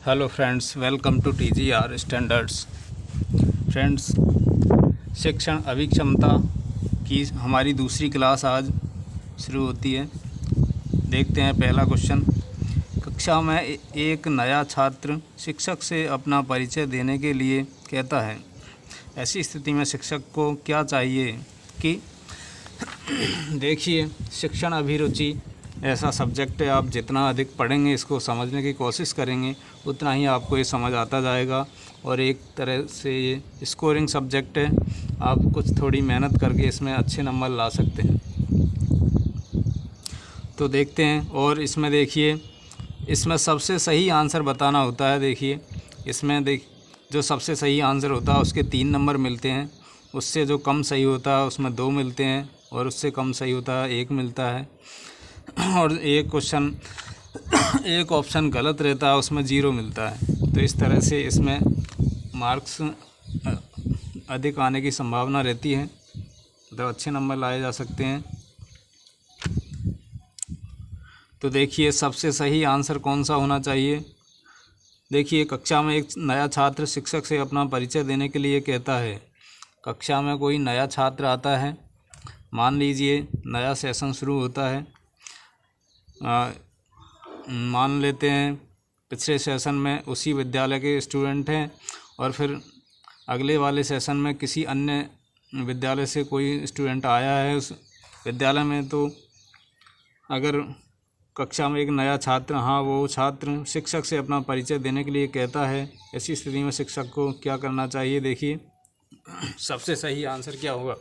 Hello friends, welcome to TGR standards. Friends, शिक्षण अभिक्षमता की हमारी दूसरी क्लास आज शुरू होती है। देखते हैं पहला क्वेश्चन। कक्षा में एक नया छात्र शिक्षक से अपना परिचय देने के लिए कहता है। ऐसी स्थिति में शिक्षक को क्या चाहिए कि देखिए, शिक्षण अभिरुचि ऐसा सब्जेक्ट है, आप जितना अधिक पढ़ेंगे, इसको समझने की कोशिश करेंगे, उतना ही आपको ये समझ आता जाएगा और एक तरह से ये स्कोरिंग सब्जेक्ट है। आप कुछ थोड़ी मेहनत करके इसमें अच्छे नंबर ला सकते हैं। तो देखते हैं। और इसमें देखिए, इसमें सबसे सही आंसर बताना होता है। देखिए, इसमें जो सबसे सही आंसर होता है उसके 3 नंबर मिलते हैं, उससे जो कम सही होता है उसमें 2 मिलते हैं और उससे कम सही होता है 1 मिलता है। और एक ऑप्शन गलत रहता है, उसमें 0 मिलता है। तो इस तरह से इसमें मार्क्स अधिक आने की संभावना रहती है, तो अच्छे नंबर लाए जा सकते हैं। तो देखिए, सबसे सही आंसर कौन सा होना चाहिए। देखिए, कक्षा में एक नया छात्र शिक्षक से अपना परिचय देने के लिए कहता है। कक्षा में कोई नया छात्र आता है, मान लीजिए नया सेशन शुरू होता है। मान लेते हैं पिछले सेशन में उसी विद्यालय के स्टूडेंट हैं और फिर अगले वाले सेशन में किसी अन्य विद्यालय से कोई स्टूडेंट आया है उस विद्यालय में। तो अगर कक्षा में एक नया छात्र, वो छात्र शिक्षक से अपना परिचय देने के लिए कहता है, ऐसी स्थिति में शिक्षक को क्या करना चाहिए। देखिए, सबसे सही आंसर क्या होगा।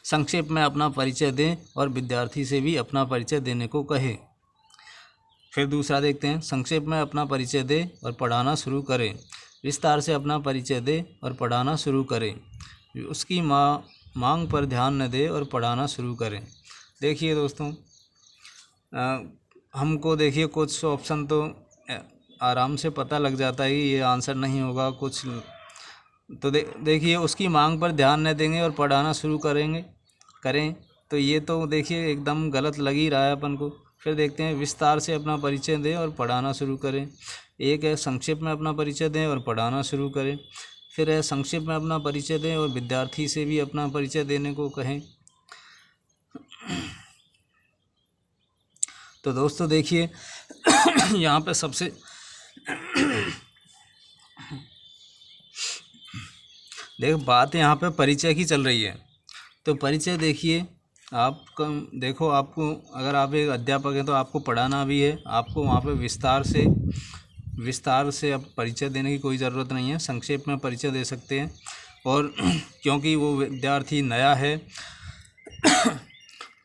संक्षेप में अपना परिचय दें और विद्यार्थी से भी अपना परिचय देने को कहे। फिर दूसरा देखते हैं। संक्षेप में अपना परिचय दें और पढ़ाना शुरू करें। विस्तार से अपना परिचय दें और पढ़ाना शुरू करें। उसकी मांग पर ध्यान न दें और पढ़ाना शुरू करें। देखिए दोस्तों, हमको देखिए कुछ ऑप्शन तो आराम से पता लग जाता है कि ये आंसर नहीं होगा। कुछ तो देखिए, उसकी मांग पर ध्यान न देंगे और पढ़ाना शुरू करें, तो ये तो देखिए एकदम गलत लग ही रहा है अपन को। फिर देखते हैं, विस्तार से अपना परिचय दें और पढ़ाना शुरू करें। एक है संक्षेप में अपना परिचय दें और पढ़ाना शुरू करें। फिर है संक्षेप में अपना परिचय दें और विद्यार्थी से भी अपना परिचय देने को कहें। तो दोस्तों देखिए, यहाँ पे सबसे बात यहाँ पे परिचय की चल रही है। तो परिचय देखिए, आपको अगर आप एक अध्यापक हैं तो आपको पढ़ाना भी है। आपको वहाँ पे विस्तार से अब परिचय देने की कोई ज़रूरत नहीं है, संक्षेप में परिचय दे सकते हैं। और क्योंकि वो विद्यार्थी नया है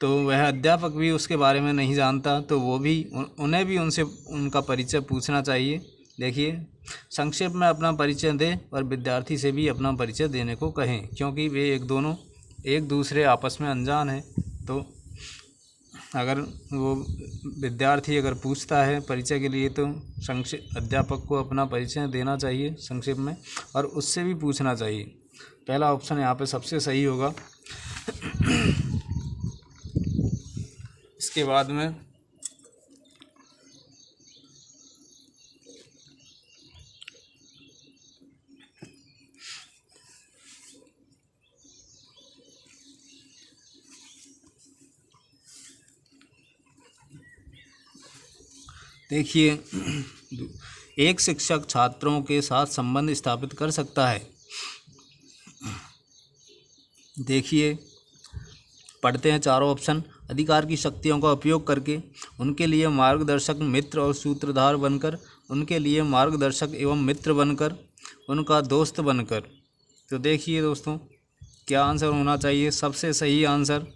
तो वह अध्यापक भी उसके बारे में नहीं जानता, तो उन्हें भी उनका परिचय पूछना चाहिए। देखिए, संक्षेप में अपना परिचय दें और विद्यार्थी से भी अपना परिचय देने को कहें, क्योंकि वे एक दूसरे आपस में अनजान है। तो अगर वो विद्यार्थी अगर पूछता है परिचय के लिए, तो अध्यापक को अपना परिचय देना चाहिए संक्षेप में, और उससे भी पूछना चाहिए। पहला ऑप्शन यहाँ पे सबसे सही होगा। इसके बाद में देखिए, एक शिक्षक छात्रों के साथ संबंध स्थापित कर सकता है। देखिए, पढ़ते हैं चारों ऑप्शन। अधिकार की शक्तियों का उपयोग करके, उनके लिए मार्गदर्शक, मित्र और सूत्रधार बनकर, उनके लिए मार्गदर्शक एवं मित्र बनकर, उनका दोस्त बनकर। तो देखिए दोस्तों, क्या आंसर होना चाहिए। सबसे सही आंसर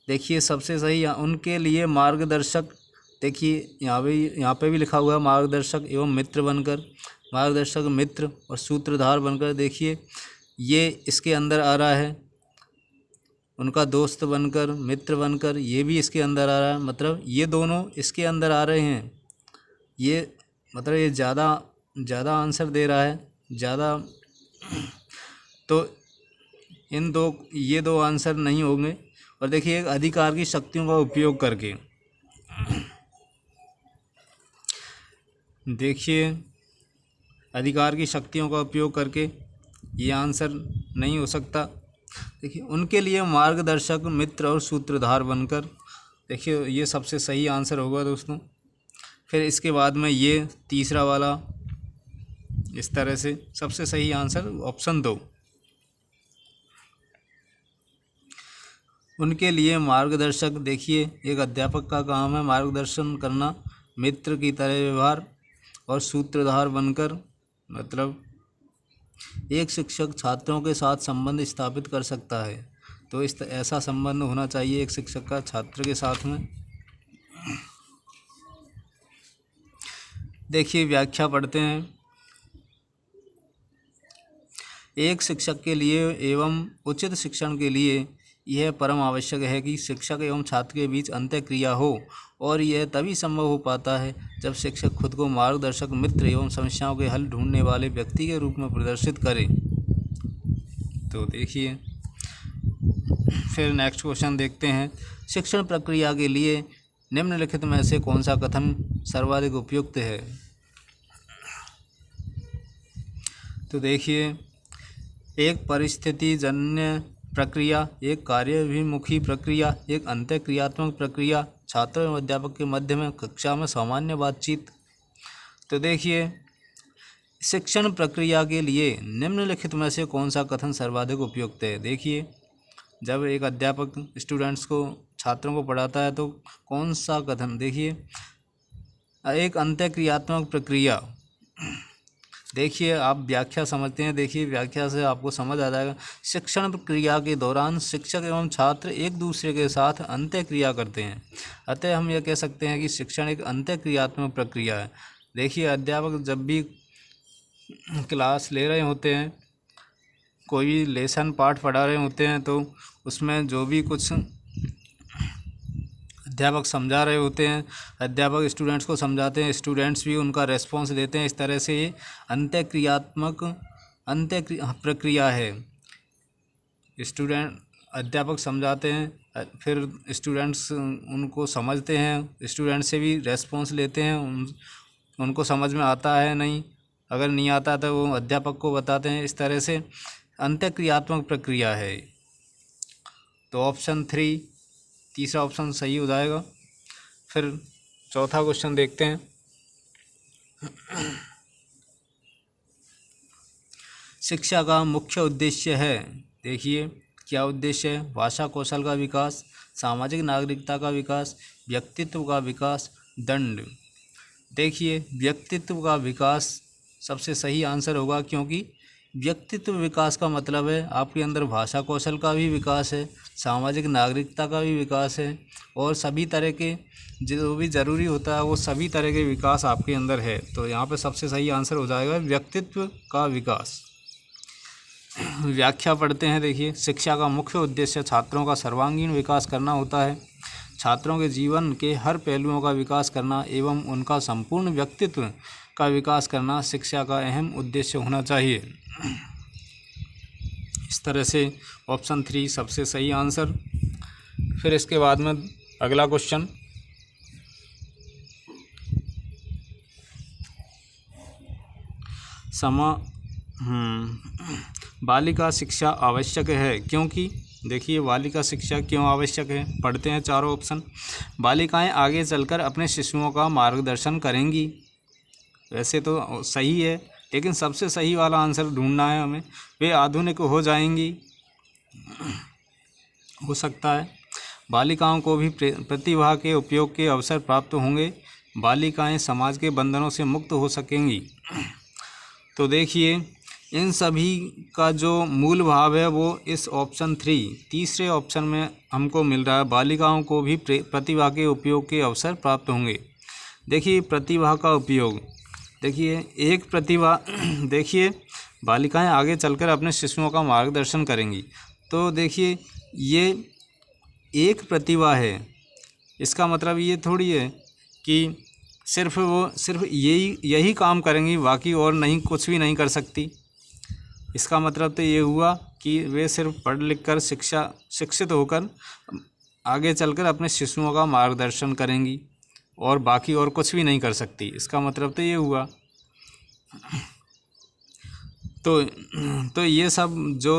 देखिए, सबसे सही उनके लिए मार्गदर्शक। देखिए, यहाँ पे भी लिखा हुआ है मार्गदर्शक एवं मित्र बनकर, मार्गदर्शक, मित्र और सूत्रधार बनकर। देखिए, ये इसके अंदर आ रहा है, उनका दोस्त बनकर, मित्र बनकर, ये भी इसके अंदर आ रहा है। मतलब ये दोनों इसके अंदर आ रहे हैं। ये मतलब ये ज़्यादा आंसर दे रहा है, ज़्यादा। तो ये दो आंसर नहीं होंगे। और देखिए, अधिकार की शक्तियों का उपयोग करके, देखिए, अधिकार की शक्तियों का उपयोग करके ये आंसर नहीं हो सकता। देखिए, उनके लिए मार्गदर्शक, मित्र और सूत्रधार बनकर, देखिए ये सबसे सही आंसर होगा दोस्तों। फिर इसके बाद में ये तीसरा वाला, इस तरह से सबसे सही आंसर ऑप्शन 2। उनके लिए मार्गदर्शक, देखिए एक अध्यापक का काम है मार्गदर्शन करना, मित्र की तरह व्यवहार और सूत्रधार बनकर, मतलब एक शिक्षक छात्रों के साथ संबंध स्थापित कर सकता है। तो ऐसा संबंध होना चाहिए एक शिक्षक का छात्र के साथ में। देखिए व्याख्या पढ़ते हैं। एक शिक्षक के लिए एवं उचित शिक्षण के लिए यह परम आवश्यक है कि शिक्षक एवं छात्र के बीच अंतःक्रिया हो, और यह तभी संभव हो पाता है जब शिक्षक खुद को मार्गदर्शक, मित्र एवं समस्याओं के हल ढूंढने वाले व्यक्ति के रूप में प्रदर्शित करे। तो देखिए फिर नेक्स्ट क्वेश्चन देखते हैं। शिक्षण प्रक्रिया के लिए निम्नलिखित में से कौन सा कथन सर्वाधिक उपयुक्त है? तो देखिए, एक परिस्थिति जन्य प्रक्रिया, एक कार्याभिमुखी प्रक्रिया, एक अंतःक्रियात्मक प्रक्रिया, छात्र एवं अध्यापक के मध्य में कक्षा में सामान्य बातचीत। तो देखिए, शिक्षण प्रक्रिया के लिए निम्नलिखित में से कौन सा कथन सर्वाधिक उपयुक्त है? देखिए, जब एक अध्यापक स्टूडेंट्स को, छात्रों को पढ़ाता है तो कौन सा कथन, देखिए एक अंतःक्रियात्मक प्रक्रिया। देखिए आप व्याख्या समझते हैं, देखिए व्याख्या से आपको समझ आ जाएगा। शिक्षण प्रक्रिया के दौरान शिक्षक एवं छात्र एक दूसरे के साथ अंतःक्रिया करते हैं, अतः हम यह कह सकते हैं कि शिक्षण एक अंतःक्रियात्मक प्रक्रिया है। देखिए अध्यापक जब भी क्लास ले रहे होते हैं, कोई भी लेसन पाठ पढ़ा रहे होते हैं, तो उसमें जो भी कुछ अध्यापक समझा रहे होते हैं, अध्यापक स्टूडेंट्स को समझाते हैं, स्टूडेंट्स भी उनका रेस्पॉन्स देते हैं। इस तरह से ये अंतःक्रियात्मक प्रक्रिया है। अध्यापक समझाते हैं, फिर स्टूडेंट्स उनको समझते हैं, स्टूडेंट्स से भी रेस्पॉन्स लेते हैं, उनको समझ में आता है नहीं, अगर नहीं आता तो वो अध्यापक को बताते हैं। इस तरह से अंतःक्रियात्मक प्रक्रिया है। तो ऑप्शन 3, तीसरा ऑप्शन सही हो जाएगा। फिर चौथा क्वेश्चन देखते हैं। शिक्षा का मुख्य उद्देश्य है, देखिए क्या उद्देश्य है? भाषा कौशल का विकास, सामाजिक नागरिकता का विकास, व्यक्तित्व का विकास, दंड। देखिए व्यक्तित्व का विकास सबसे सही आंसर होगा, क्योंकि व्यक्तित्व विकास का मतलब है आपके अंदर भाषा कौशल का भी विकास है, सामाजिक नागरिकता का भी विकास है, और सभी तरह के जो भी ज़रूरी होता है वो सभी तरह के विकास आपके अंदर है। तो यहाँ पे सबसे सही आंसर हो जाएगा व्यक्तित्व का विकास। व्याख्या पढ़ते हैं। देखिए शिक्षा का मुख्य उद्देश्य छात्रों का सर्वांगीण विकास करना होता है। छात्रों के जीवन के हर पहलुओं का विकास करना एवं उनका संपूर्ण व्यक्तित्व का विकास करना शिक्षा का अहम उद्देश्य होना चाहिए। इस तरह से ऑप्शन 3 सबसे सही आंसर। फिर इसके बाद में अगला क्वेश्चन, बालिका शिक्षा आवश्यक है क्योंकि, देखिए बालिका शिक्षा क्यों आवश्यक है? पढ़ते हैं चारों ऑप्शन। बालिकाएं आगे चलकर अपने शिशुओं का मार्गदर्शन करेंगी, वैसे तो सही है, लेकिन सबसे सही वाला आंसर ढूंढना है हमें। वे आधुनिक हो जाएंगी, हो सकता है। बालिकाओं को भी प्रतिभा के उपयोग के अवसर प्राप्त होंगे। बालिकाएं समाज के बंधनों से मुक्त हो सकेंगी। तो देखिए इन सभी का जो मूल भाव है वो इस ऑप्शन 3 तीसरे ऑप्शन में हमको मिल रहा है। बालिकाओं को भी प्रतिभा के उपयोग के अवसर प्राप्त होंगे। देखिए प्रतिभा का उपयोग, देखिए एक प्रतिभा देखिए बालिकाएं आगे चलकर अपने शिशुओं का मार्गदर्शन करेंगी। तो देखिए ये एक प्रतिभा है, इसका मतलब ये थोड़ी है कि सिर्फ यही काम करेंगी, बाकी और नहीं, कुछ भी नहीं कर सकती। इसका मतलब तो ये हुआ कि वे सिर्फ पढ़ लिख कर शिक्षित होकर आगे चलकर अपने शिशुओं का मार्गदर्शन करेंगी। और बाकी और कुछ भी नहीं कर सकती। इसका मतलब तो ये हुआ। तो ये सब जो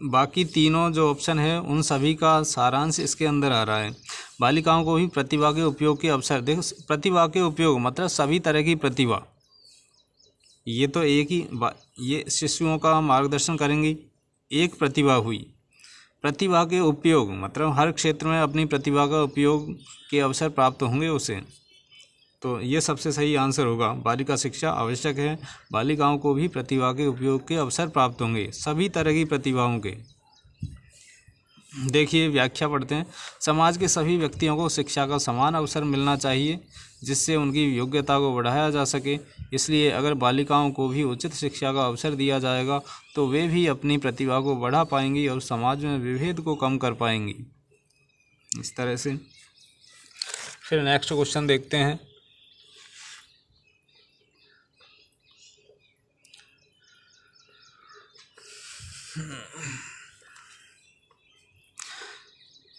बाकी तीनों जो ऑप्शन है उन सभी का सारांश इसके अंदर आ रहा है। बालिकाओं को भी प्रतिभा के उपयोग के अवसर, देखो प्रतिभा के उपयोग मतलब सभी तरह की प्रतिभा, ये तो एक ही ये शिशुओं का मार्गदर्शन करेंगी, एक प्रतिभा हुई। प्रतिभा के उपयोग मतलब हर क्षेत्र में अपनी प्रतिभा का उपयोग के अवसर प्राप्त होंगे उसे। तो ये सबसे सही आंसर होगा। बालिका शिक्षा आवश्यक है, बालिकाओं को भी प्रतिभा के उपयोग के अवसर प्राप्त होंगे, सभी तरह की प्रतिभाओं के। देखिए व्याख्या पढ़ते हैं। समाज के सभी व्यक्तियों को शिक्षा का समान अवसर मिलना चाहिए जिससे उनकी योग्यता को बढ़ाया जा सके। इसलिए अगर बालिकाओं को भी उचित शिक्षा का अवसर दिया जाएगा तो वे भी अपनी प्रतिभा को बढ़ा पाएंगी और समाज में विभेद को कम कर पाएंगी। इस तरह से फिर नेक्स्ट क्वेश्चन देखते हैं।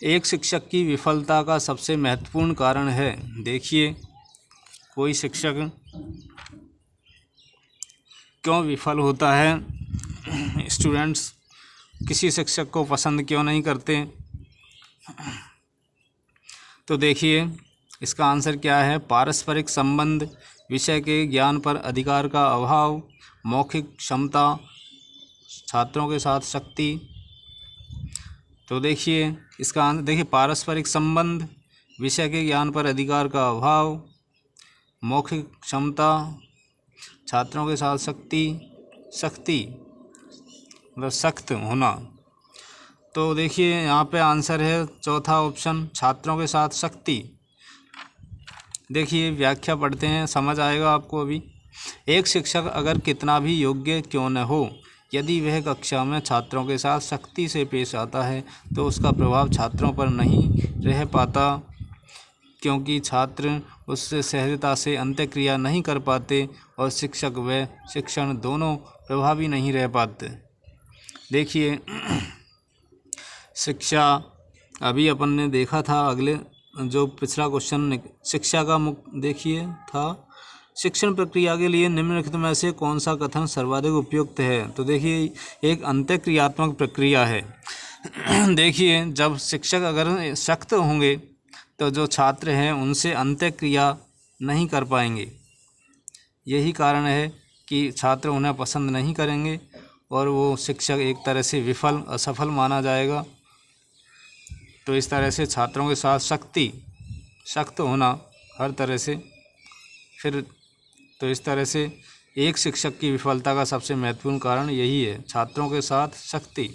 एक शिक्षक की विफलता का सबसे महत्वपूर्ण कारण है। देखिए कोई शिक्षक क्यों विफल होता है, स्टूडेंट्स किसी शिक्षक को पसंद क्यों नहीं करते। तो देखिए इसका आंसर क्या है, पारस्परिक संबंध, विषय के ज्ञान पर अधिकार का अभाव, मौखिक क्षमता, छात्रों के साथ शक्ति। तो देखिए इसका आंसर, देखिए पारस्परिक संबंध, विषय के ज्ञान पर अधिकार का अभाव, मौखिक क्षमता, छात्रों के साथ शक्ति मतलब सख्त होना। तो देखिए यहाँ पे आंसर है चौथा ऑप्शन, छात्रों के साथ शक्ति। देखिए व्याख्या पढ़ते हैं, समझ आएगा आपको अभी। एक शिक्षक अगर कितना भी योग्य क्यों न हो, यदि वह कक्षा में छात्रों के साथ सख्ती से पेश आता है तो उसका प्रभाव छात्रों पर नहीं रह पाता, क्योंकि छात्र उससे सहजता से अंतःक्रिया नहीं कर पाते और शिक्षक व शिक्षण दोनों प्रभावी नहीं रह पाते। देखिए शिक्षा अभी अपन ने देखा था, अगले जो पिछला क्वेश्चन शिक्षा का देखिए था, शिक्षण प्रक्रिया के लिए निम्नलिखित में से कौन सा कथन सर्वाधिक उपयुक्त है। तो देखिए एक अंतःक्रियात्मक प्रक्रिया है। देखिए जब शिक्षक अगर सख्त होंगे तो जो छात्र हैं उनसे अंतःक्रिया नहीं कर पाएंगे। यही कारण है कि छात्र उन्हें पसंद नहीं करेंगे और वो शिक्षक एक तरह से विफल असफल माना जाएगा। तो इस तरह से छात्रों के साथ सख्त होना हर तरह से। फिर तो इस तरह से एक शिक्षक की विफलता का सबसे महत्वपूर्ण कारण यही है, छात्रों के साथ शक्ति।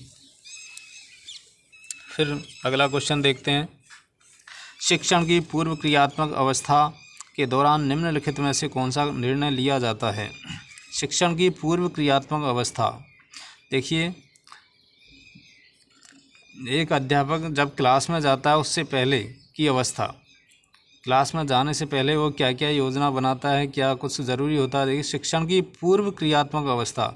फिर अगला क्वेश्चन देखते हैं। शिक्षण की पूर्व क्रियात्मक अवस्था के दौरान निम्नलिखित में से कौन सा निर्णय लिया जाता है। शिक्षण की पूर्व क्रियात्मक अवस्था, देखिए एक अध्यापक जब क्लास में जाता है उससे पहले की अवस्था, क्लास में जाने से पहले वो क्या क्या योजना बनाता है, क्या कुछ ज़रूरी होता है। देखिए शिक्षण की पूर्व क्रियात्मक अवस्था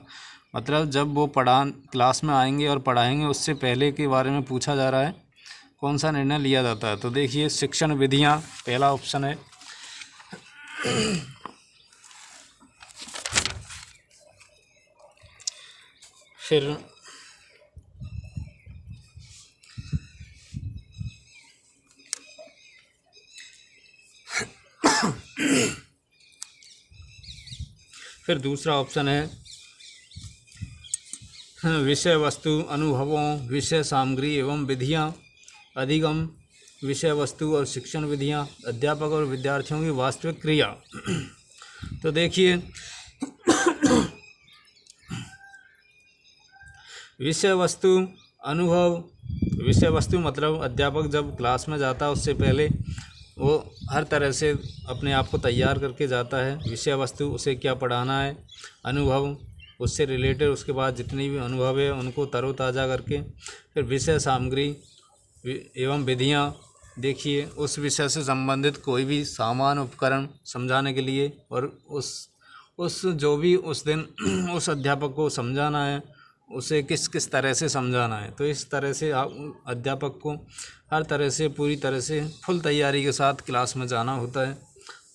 मतलब जब वो क्लास में आएंगे और पढ़ाएंगे उससे पहले के बारे में पूछा जा रहा है, कौन सा निर्णय लिया जाता है। तो देखिए शिक्षण विधियाँ पहला ऑप्शन है। फिर दूसरा ऑप्शन है विषय वस्तु, अनुभवों, विषय सामग्री एवं विधियाँ, अधिगम, विषय वस्तु और शिक्षण विधियाँ, अध्यापक और विद्यार्थियों की वास्तविक क्रिया। तो देखिए विषय वस्तु, अनुभव, विषय वस्तु मतलब अध्यापक जब क्लास में जाता है उससे पहले वो हर तरह से अपने आप को तैयार करके जाता है। विषय वस्तु उसे क्या पढ़ाना है, अनुभव उससे रिलेटेड उसके बाद जितनी भी अनुभव है उनको तरोताज़ा करके। फिर विषय सामग्री एवं विधियाँ, देखिए उस विषय से संबंधित कोई भी सामान उपकरण समझाने के लिए और उस जो भी उस दिन उस अध्यापक को समझाना है उसे किस किस तरह से समझाना है। तो इस तरह से आप अध्यापक को हर तरह से पूरी तरह से फुल तैयारी के साथ क्लास में जाना होता है।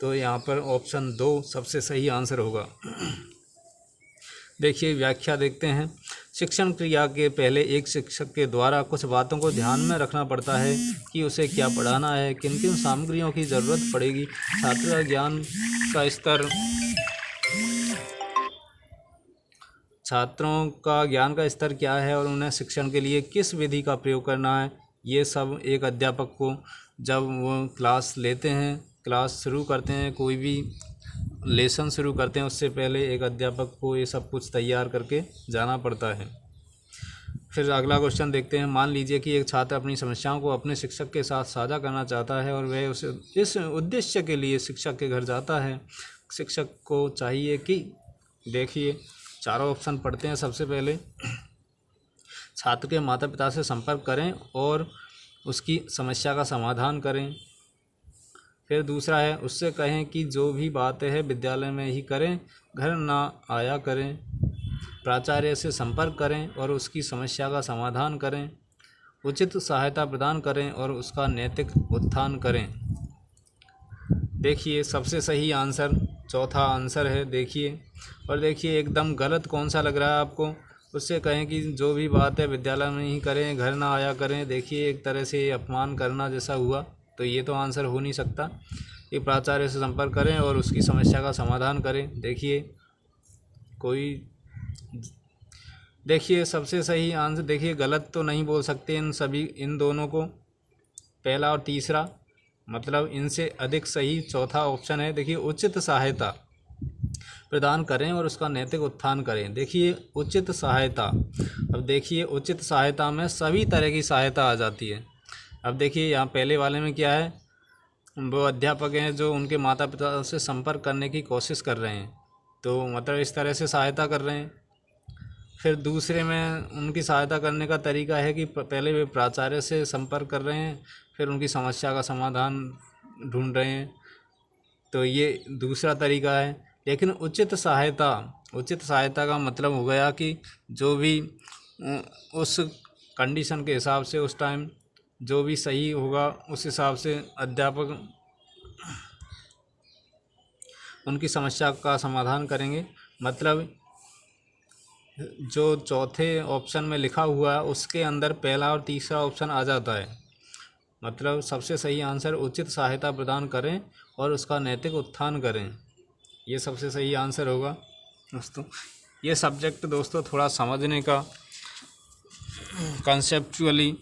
तो यहाँ पर ऑप्शन 2 सबसे सही आंसर होगा। देखिए व्याख्या देखते हैं। शिक्षण क्रिया के पहले एक शिक्षक के द्वारा कुछ बातों को ध्यान में रखना पड़ता है कि उसे क्या पढ़ाना है, किन किन सामग्रियों की ज़रूरत पड़ेगी, छात्र का ज्ञान का स्तर, छात्रों का ज्ञान का स्तर क्या है और उन्हें शिक्षण के लिए किस विधि का प्रयोग करना है। ये सब एक अध्यापक को जब वो क्लास लेते हैं, क्लास शुरू करते हैं, कोई भी लेसन शुरू करते हैं, उससे पहले एक अध्यापक को ये सब कुछ तैयार करके जाना पड़ता है। फिर अगला क्वेश्चन देखते हैं। मान लीजिए कि एक छात्र अपनी समस्याओं को अपने शिक्षक के साथ साझा करना चाहता है और वह उसे इस उद्देश्य के लिए शिक्षक के घर जाता है। शिक्षक को चाहिए कि, देखिए चारों ऑप्शन पढ़ते हैं। सबसे पहले छात्र के माता पिता से संपर्क करें और उसकी समस्या का समाधान करें। फिर दूसरा है उससे कहें कि जो भी बातें हैं विद्यालय में ही करें, घर ना आया करें। प्राचार्य से संपर्क करें और उसकी समस्या का समाधान करें। उचित सहायता प्रदान करें और उसका नैतिक उत्थान करें। देखिए सबसे सही आंसर चौथा आंसर है। देखिए और देखिए एकदम गलत कौन सा लग रहा है आपको। उससे कहें कि जो भी बात है विद्यालय में ही करें, घर ना आया करें। देखिए एक तरह से अपमान करना जैसा हुआ, तो ये तो आंसर हो नहीं सकता। कि प्राचार्य से संपर्क करें और उसकी समस्या का समाधान करें। देखिए सबसे सही आंसर, देखिए गलत तो नहीं बोल सकते इन दोनों को, पहला और तीसरा, मतलब इनसे अधिक सही चौथा ऑप्शन है। देखिए उचित सहायता प्रदान करें और उसका नैतिक उत्थान करें। देखिए उचित सहायता, अब देखिए उचित सहायता में सभी तरह की सहायता आ जाती है। अब देखिए यहाँ पहले वाले में क्या है, वो अध्यापक हैं जो उनके माता पिता से संपर्क करने की कोशिश कर रहे हैं, तो मतलब इस तरह से सहायता कर रहे हैं। फिर दूसरे में उनकी सहायता करने का तरीका है कि पहले वे प्राचार्य से संपर्क कर रहे हैं, फिर उनकी समस्या का समाधान ढूंढ रहे हैं, तो ये दूसरा तरीका है। लेकिन उचित सहायता का मतलब हो गया कि जो भी उस कंडीशन के हिसाब से उस टाइम जो भी सही होगा उस हिसाब से अध्यापक उनकी समस्या का समाधान करेंगे। मतलब जो चौथे ऑप्शन में लिखा हुआ है उसके अंदर पहला और तीसरा ऑप्शन आ जाता है। मतलब सबसे सही आंसर उचित सहायता प्रदान करें और उसका नैतिक उत्थान करें, ये सबसे सही आंसर होगा। दोस्तों ये सब्जेक्ट दोस्तों थोड़ा समझने का, कंसेप्चुअली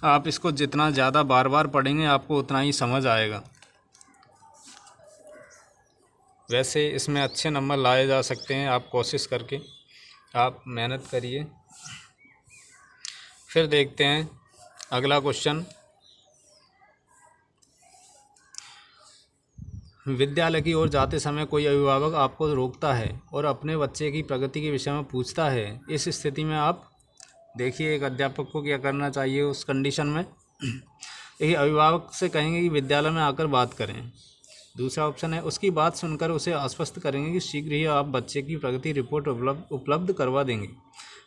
आप इसको जितना ज़्यादा बार बार पढ़ेंगे आपको उतना ही समझ आएगा। वैसे इसमें अच्छे नंबर लाए जा सकते हैं, आप कोशिश करके आप मेहनत करिए। फिर देखते हैं अगला क्वेश्चन। विद्यालय की ओर जाते समय कोई अभिभावक आपको रोकता है और अपने बच्चे की प्रगति के विषय में पूछता है। इस स्थिति में आप, देखिए एक अध्यापक को क्या करना चाहिए उस कंडीशन में। देखिए अभिभावक से कहेंगे कि विद्यालय में आकर बात करें। दूसरा ऑप्शन है उसकी बात सुनकर उसे आश्वस्त करेंगे कि शीघ्र ही आप बच्चे की प्रगति रिपोर्ट उपलब्ध करवा देंगे।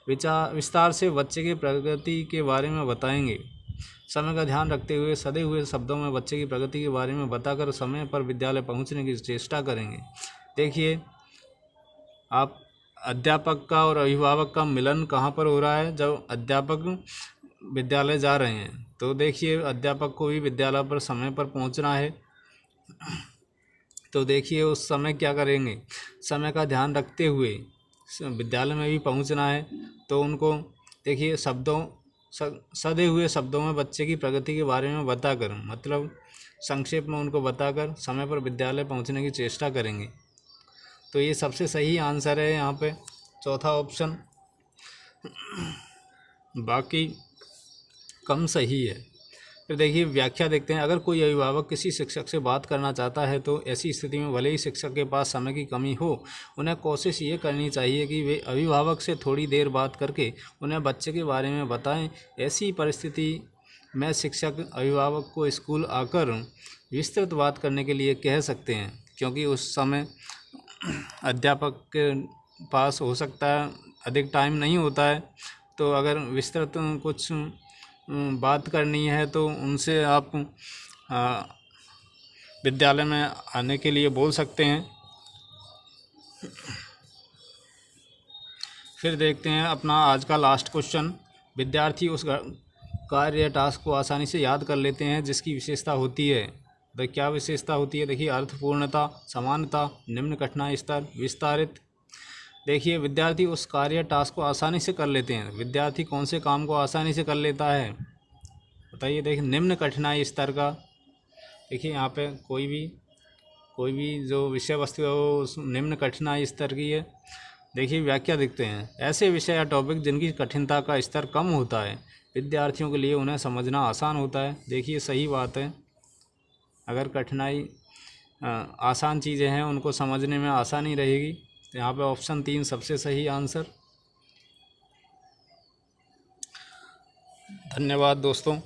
विस्तार से बच्चे की प्रगति के बारे में बताएंगे। समय का ध्यान रखते हुए सधे हुए शब्दों में बच्चे की प्रगति के बारे में बताकर समय पर विद्यालय पहुंचने की चेष्टा करेंगे। देखिए आप अध्यापक का और अभिभावक का मिलन कहाँ पर हो रहा है, जब अध्यापक विद्यालय जा रहे हैं। तो देखिए अध्यापक को भी विद्यालय पर समय पर पहुंचना है, तो देखिए उस समय क्या करेंगे, समय का ध्यान रखते हुए विद्यालय में भी पहुंचना है। तो उनको देखिए सधे हुए शब्दों में बच्चे की प्रगति के बारे में बताकर, मतलब संक्षेप में उनको बताकर समय पर विद्यालय पहुंचने की चेष्टा करेंगे। तो ये सबसे सही आंसर है यहाँ पे चौथा ऑप्शन, बाकी कम सही है। फिर देखिए व्याख्या देखते हैं। अगर कोई अभिभावक किसी शिक्षक से बात करना चाहता है तो ऐसी स्थिति में भले ही शिक्षक के पास समय की कमी हो, उन्हें कोशिश ये करनी चाहिए कि वे अभिभावक से थोड़ी देर बात करके उन्हें बच्चे के बारे में बताएं। ऐसी परिस्थिति में शिक्षक अभिभावक को स्कूल आकर विस्तृत बात करने के लिए कह सकते हैं, क्योंकि उस समय अध्यापक के पास हो सकता है अधिक टाइम नहीं होता है। तो अगर विस्तृत कुछ बात करनी है तो उनसे आप विद्यालय में आने के लिए बोल सकते हैं। फिर देखते हैं अपना आज का लास्ट क्वेश्चन। विद्यार्थी उस कार्य या टास्क को आसानी से याद कर लेते हैं जिसकी विशेषता होती है। तो क्या विशेषता होती है? देखिए, अर्थपूर्णता, समानता, निम्न कठिनाई स्तर, विस्तारित। देखिए, विद्यार्थी उस कार्य या टास्क को आसानी से कर लेते हैं। विद्यार्थी कौन से काम को आसानी से कर लेता है बताइए? देखिए, निम्न कठिनाई स्तर का। देखिए, यहाँ पे कोई भी जो विषय वस्तु है वो उस निम्न कठिनाई स्तर की है। देखिए, व्याख्या देखते हैं। ऐसे विषय या टॉपिक जिनकी कठिनता का स्तर कम होता है, विद्यार्थियों के लिए उन्हें समझना आसान होता है। देखिए, सही बात है। अगर कठिनाई आसान चीज़ें हैं उनको समझने में आसानी रहेगी। तो यहाँ पे ऑप्शन 3 सबसे सही आंसर। धन्यवाद दोस्तों।